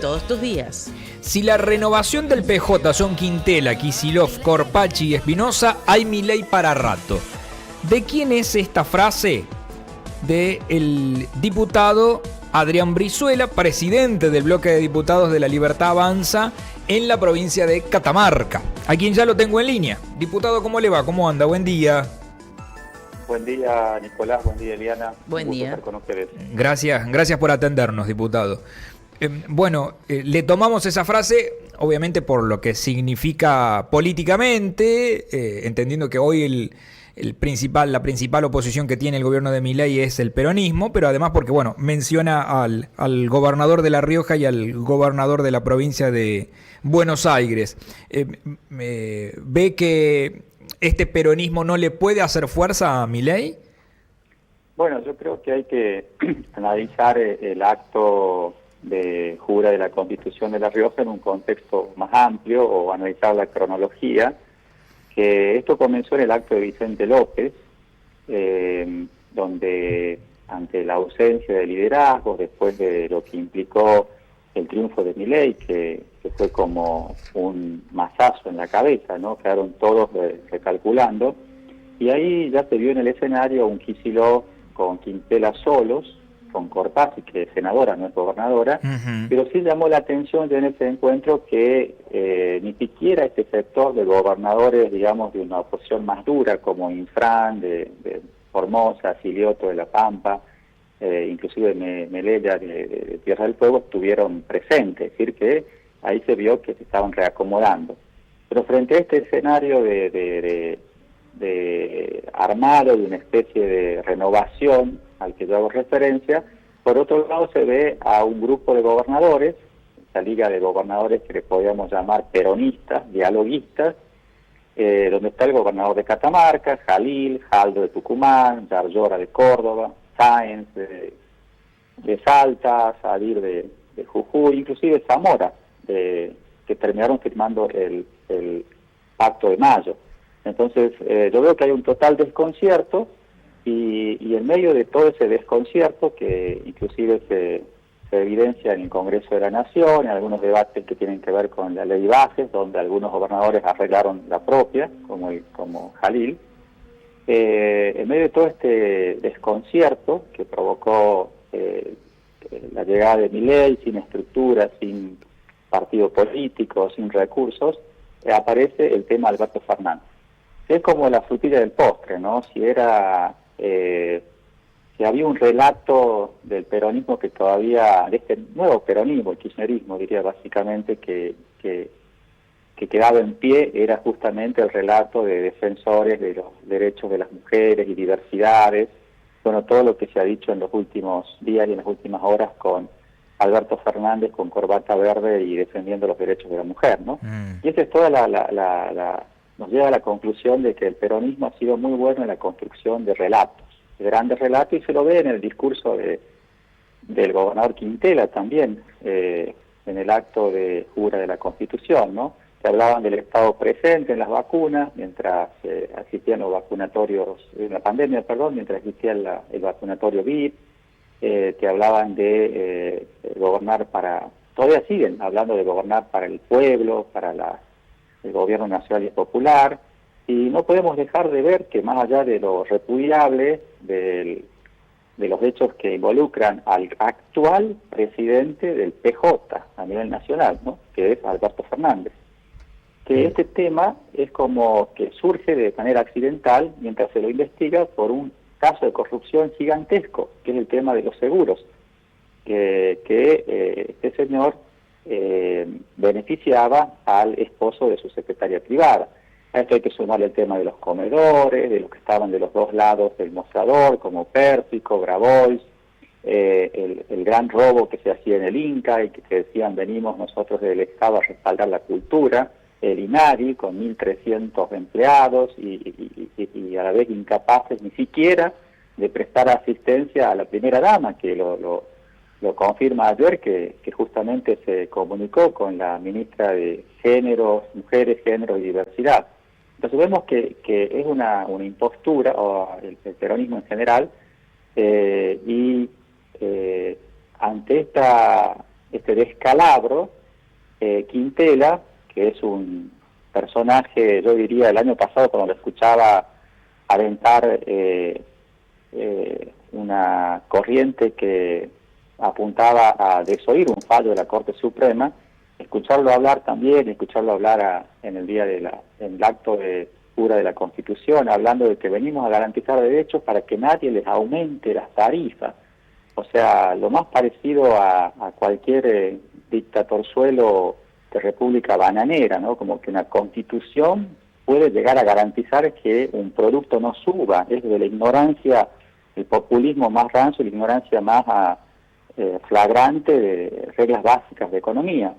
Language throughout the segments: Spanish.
todos tus días. Si la renovación del PJ son Quintela, Kicillof, Corpachi y Espinosa, hay Milei para rato. ¿De quién es esta frase? Del diputado Adrián Brizuela, presidente del bloque de diputados de La Libertad Avanza en la provincia de Catamarca, a quien ya lo tengo en línea. Diputado, ¿cómo le va? ¿Cómo anda? Buen día. Buen día, Nicolás. Buen día, Eliana. Buen día. Estar con ustedes. Gracias por atendernos, diputado. Le tomamos esa frase, obviamente por lo que significa políticamente, entendiendo que hoy la principal oposición que tiene el gobierno de Milei es el peronismo, pero además porque, menciona al gobernador de La Rioja y al gobernador de la provincia de Buenos Aires. ¿Ve que este peronismo no le puede hacer fuerza a Milei? Bueno, yo creo que hay que analizar el acto de jura de la Constitución de La Rioja en un contexto más amplio o analizar la cronología, que esto comenzó en el acto de Vicente López, donde ante la ausencia de liderazgo, después de lo que implicó el triunfo de Milei, que fue como un mazazo en la cabeza, ¿no? Quedaron todos recalculando, y ahí ya se vio en el escenario un Kicillof con Quintela solos, con Corpachi, que es senadora, no es gobernadora, pero sí llamó la atención en ese encuentro que ni siquiera este sector de gobernadores, digamos, de una oposición más dura, como Infran, de Formosa, Silioto de La Pampa, inclusive Melella de Tierra del Fuego, estuvieron presentes, es decir, que ahí se vio que se estaban reacomodando. Pero frente a este escenario de armado, de una especie de renovación al que yo hago referencia, por otro lado se ve a un grupo de gobernadores, esa liga de gobernadores que le podríamos llamar peronistas, dialoguistas, donde está el gobernador de Catamarca, Jalil, Jaldo de Tucumán, Yarlora de Córdoba, Sáenz de Salta, Sadir de Jujuy, inclusive Zamora, que terminaron firmando el Pacto de Mayo. Entonces, yo veo que hay un total desconcierto y en medio de todo ese desconcierto, que inclusive se evidencia en el Congreso de la Nación, en algunos debates que tienen que ver con la ley Bajes, donde algunos gobernadores arreglaron la propia, como Jalil, en medio de todo este desconcierto que provocó la llegada de Milei, sin estructura, sin partido político, sin recursos, aparece el tema de Alberto Fernández. Es como la frutilla del postre, ¿no? Si había un relato del peronismo que todavía, de este nuevo peronismo, el kirchnerismo, diría básicamente, que quedaba en pie, era justamente el relato de defensores de los derechos de las mujeres y diversidades, todo lo que se ha dicho en los últimos días y en las últimas horas con Alberto Fernández con corbata verde y defendiendo los derechos de la mujer, ¿no? Y esa es toda nos lleva a la conclusión de que el peronismo ha sido muy bueno en la construcción de relatos, de grandes relatos, y se lo ve en el discurso del gobernador Quintela también, en el acto de jura de la Constitución, ¿no? Que hablaban del Estado presente en las vacunas, mientras existían los vacunatorios, en la pandemia, mientras existía el vacunatorio VIP, que hablaban de gobernar todavía siguen hablando de gobernar para el pueblo, para el gobierno nacional y popular, y no podemos dejar de ver que más allá de lo repudiable de los hechos que involucran al actual presidente del PJ a nivel nacional, ¿no? Que es Alberto Fernández, que este tema es como que surge de manera accidental mientras se lo investiga por un caso de corrupción gigantesco, que es el tema de los seguros, que este señor beneficiaba al esposo de su secretaria privada. A esto hay que sumarle el tema de los comedores, de los que estaban de los dos lados del mostrador, como Pérsico, Grabois, el gran robo que se hacía en el Inca y que decían venimos nosotros del Estado a respaldar la cultura, el INADI con 1.300 empleados y a la vez incapaces ni siquiera de prestar asistencia a la primera dama, que lo confirma ayer, que justamente se comunicó con la ministra de Género, Mujeres, Género y Diversidad. Entonces vemos que es una impostura, o el peronismo en general, ante este descalabro, Quintela, que es un personaje, yo diría, el año pasado cuando lo escuchaba aventar una corriente que apuntaba a desoír un fallo de la Corte Suprema, escucharlo hablar también, escucharlo hablar en el día en el acto de jura de la Constitución, hablando de que venimos a garantizar derechos para que nadie les aumente las tarifas. O sea, lo más parecido a cualquier dictatorzuelo de república bananera, ¿no? Como que una Constitución puede llegar a garantizar que un producto no suba. Es de la ignorancia, el populismo más rancio, la ignorancia más flagrante de reglas básicas de economía.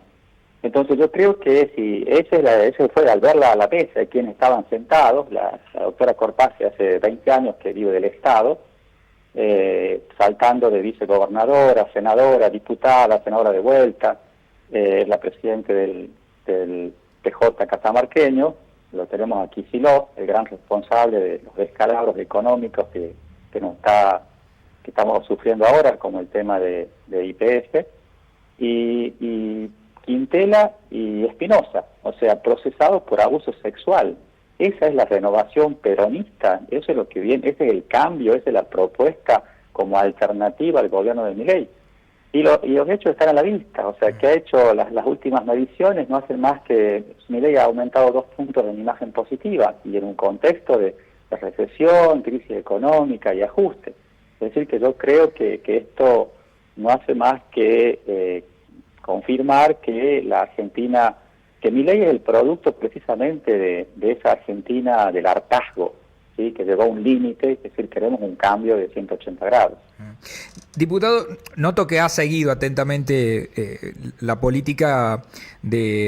Entonces yo creo que si ese fue al verla a la mesa de quienes estaban sentados, la doctora Corpase hace 20 años que vive del Estado, saltando de vicegobernadora, senadora, diputada, senadora de vuelta, la presidenta del PJ catamarqueño, lo tenemos aquí Kicillof, el gran responsable de los descalabros económicos que estamos sufriendo ahora, como el tema de YPF, y Quintela y Espinosa, o sea, procesados por abuso sexual. Esa es la renovación peronista, eso es lo que viene, ese es el cambio, esa es la propuesta como alternativa al gobierno de Milei. Y los hechos están a la vista, o sea, que ha hecho las últimas mediciones no hacen más que Milei ha aumentado 2 puntos en imagen positiva y en un contexto de recesión, crisis económica y ajuste. Es decir, que yo creo que esto no hace más que confirmar que la Argentina, que Milei es el producto precisamente de esa Argentina del hartazgo, ¿sí? Que llegó a un límite, es decir, queremos un cambio de 180 grados. Diputado, noto que ha seguido atentamente la política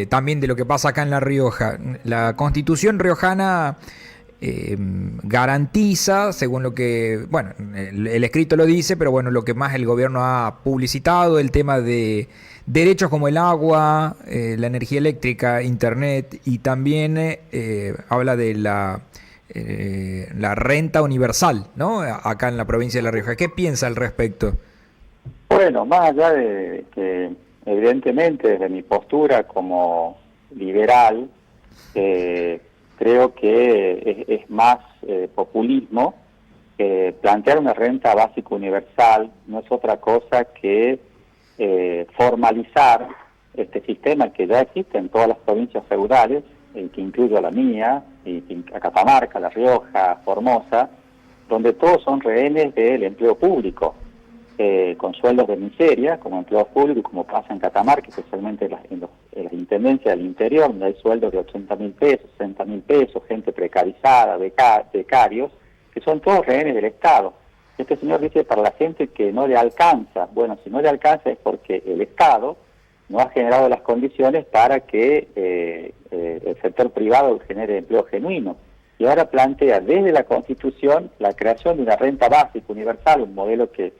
también de lo que pasa acá en La Rioja. La Constitución riojana garantiza, según lo que, bueno, el escrito lo dice, pero bueno, lo que más el gobierno ha publicitado, el tema de derechos como el agua, la energía eléctrica, internet, y también habla de la renta universal, ¿no? Acá en la provincia de La Rioja. ¿Qué piensa al respecto? Bueno, más allá de que evidentemente desde mi postura como liberal, creo que es más populismo. Plantear una renta básica universal no es otra cosa que formalizar este sistema que ya existe en todas las provincias feudales, que incluye a la mía, y a Catamarca, La Rioja, Formosa, donde todos son rehenes del empleo público, con sueldos de miseria, como empleados públicos, como pasa en Catamarca, especialmente en las intendencias del interior, donde hay sueldos de 80.000 pesos, 60.000 pesos, gente precarizada, becarios, que son todos rehenes del Estado. Este señor dice para la gente que no le alcanza. Bueno, si no le alcanza es porque el Estado no ha generado las condiciones para que el sector privado genere empleo genuino. Y ahora plantea desde la Constitución la creación de una renta básica universal, un modelo que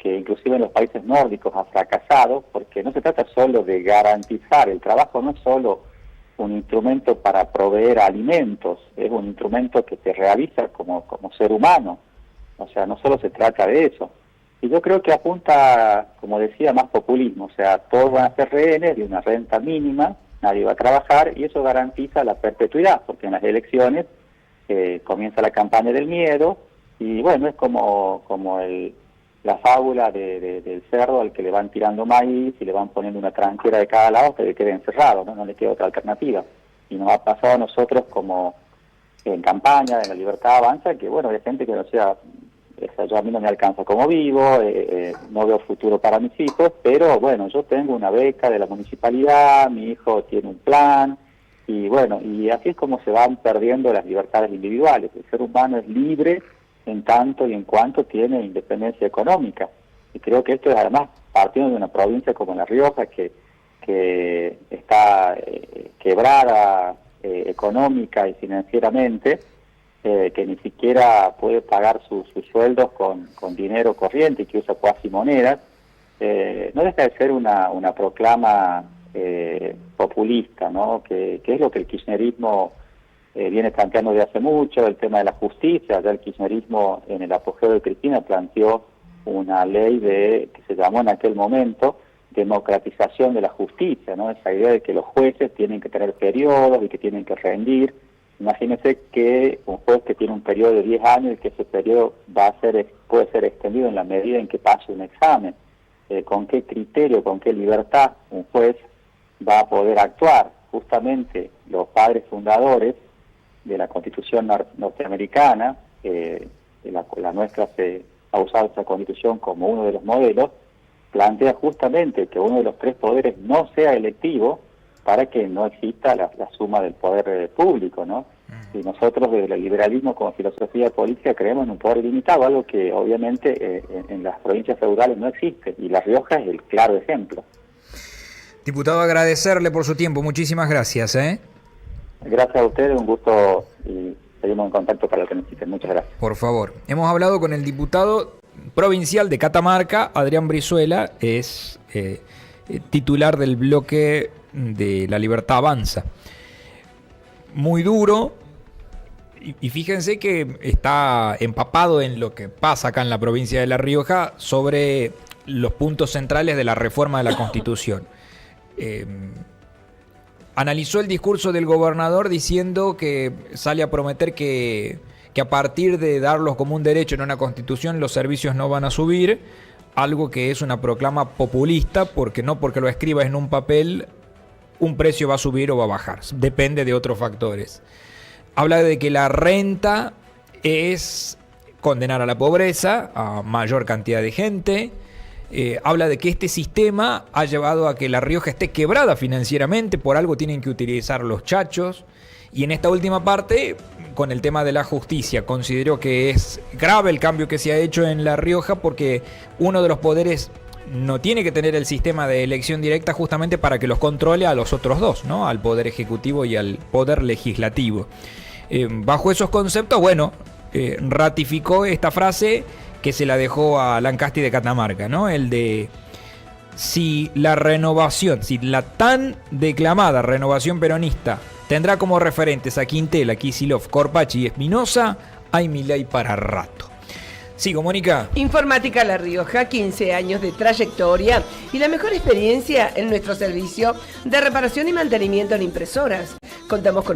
inclusive en los países nórdicos ha fracasado, porque no se trata solo de garantizar, el trabajo no es solo un instrumento para proveer alimentos, es un instrumento que te realiza como ser humano, o sea, no solo se trata de eso. Y yo creo que apunta, como decía, más populismo, o sea, todos van a ser rehenes de una renta mínima, nadie va a trabajar, y eso garantiza la perpetuidad, porque en las elecciones comienza la campaña del miedo, y bueno, es como la fábula del cerdo al que le van tirando maíz y le van poniendo una tranquera de cada lado hasta que quede encerrado, no le queda otra alternativa. Y nos ha pasado a nosotros como en campaña de la Libertad Avanza, que bueno, hay gente que no sea, yo a mí no me alcanza como vivo, no veo futuro para mis hijos, pero bueno, yo tengo una beca de la municipalidad, mi hijo tiene un plan, y bueno, y así es como se van perdiendo las libertades individuales. El ser humano es libre en tanto y en cuanto tiene independencia económica. Y creo que esto es además partiendo de una provincia como La Rioja, que está quebrada económica y financieramente, que ni siquiera puede pagar sus sueldos con dinero corriente y que usa cuasi monedas, no deja de ser una proclama populista, ¿no? Que es lo que el kirchnerismo viene planteando de hace mucho, el tema de la justicia. Ya el kirchnerismo en el apogeo de Cristina planteó una ley que se llamó en aquel momento democratización de la justicia, ¿no? Esa idea de que los jueces tienen que tener periodos y que tienen que rendir. Imagínense que un juez que tiene un periodo de 10 años y que ese periodo puede ser extendido en la medida en que pase un examen. ¿Con qué criterio, con qué libertad un juez va a poder actuar? Justamente los padres fundadores de la Constitución norteamericana, la nuestra se ha usado esa Constitución como uno de los modelos, plantea justamente que uno de los 3 poderes no sea electivo para que no exista la suma del poder público, ¿no? Y nosotros desde el liberalismo como filosofía política creemos en un poder limitado, algo que obviamente en las provincias feudales no existe, y La Rioja es el claro ejemplo. Diputado, agradecerle por su tiempo, muchísimas gracias. Gracias a ustedes, un gusto, y seguimos en contacto para lo que necesiten. Muchas gracias. Por favor. Hemos hablado con el diputado provincial de Catamarca, Adrián Brizuela, es titular del bloque de La Libertad Avanza. Muy duro, y fíjense que está empapado en lo que pasa acá en la provincia de La Rioja sobre los puntos centrales de la reforma de la Constitución. Analizó el discurso del gobernador diciendo que sale a prometer que a partir de darlos como un derecho en una Constitución los servicios no van a subir, algo que es una proclama populista, porque no porque lo escribas en un papel un precio va a subir o va a bajar, depende de otros factores. Habla de que la renta es condenar a la pobreza, a mayor cantidad de gente. Habla de que este sistema ha llevado a que La Rioja esté quebrada financieramente, por algo tienen que utilizar los chachos. Y en esta última parte, con el tema de la justicia, considero que es grave el cambio que se ha hecho en La Rioja, porque uno de los poderes no tiene que tener el sistema de elección directa justamente para que los controle a los otros 2, ¿no? Al Poder Ejecutivo y al Poder Legislativo. Bajo esos conceptos, bueno, ratificó esta frase que se la dejó a Lancasti de Catamarca, ¿no? El de si la renovación, si la tan declamada renovación peronista tendrá como referentes a Quintela, Kicillof, Corpachi y Espinosa, hay Milei para rato. Sigo, Mónica. Informática La Rioja, 15 años de trayectoria y la mejor experiencia en nuestro servicio de reparación y mantenimiento en impresoras. Contamos con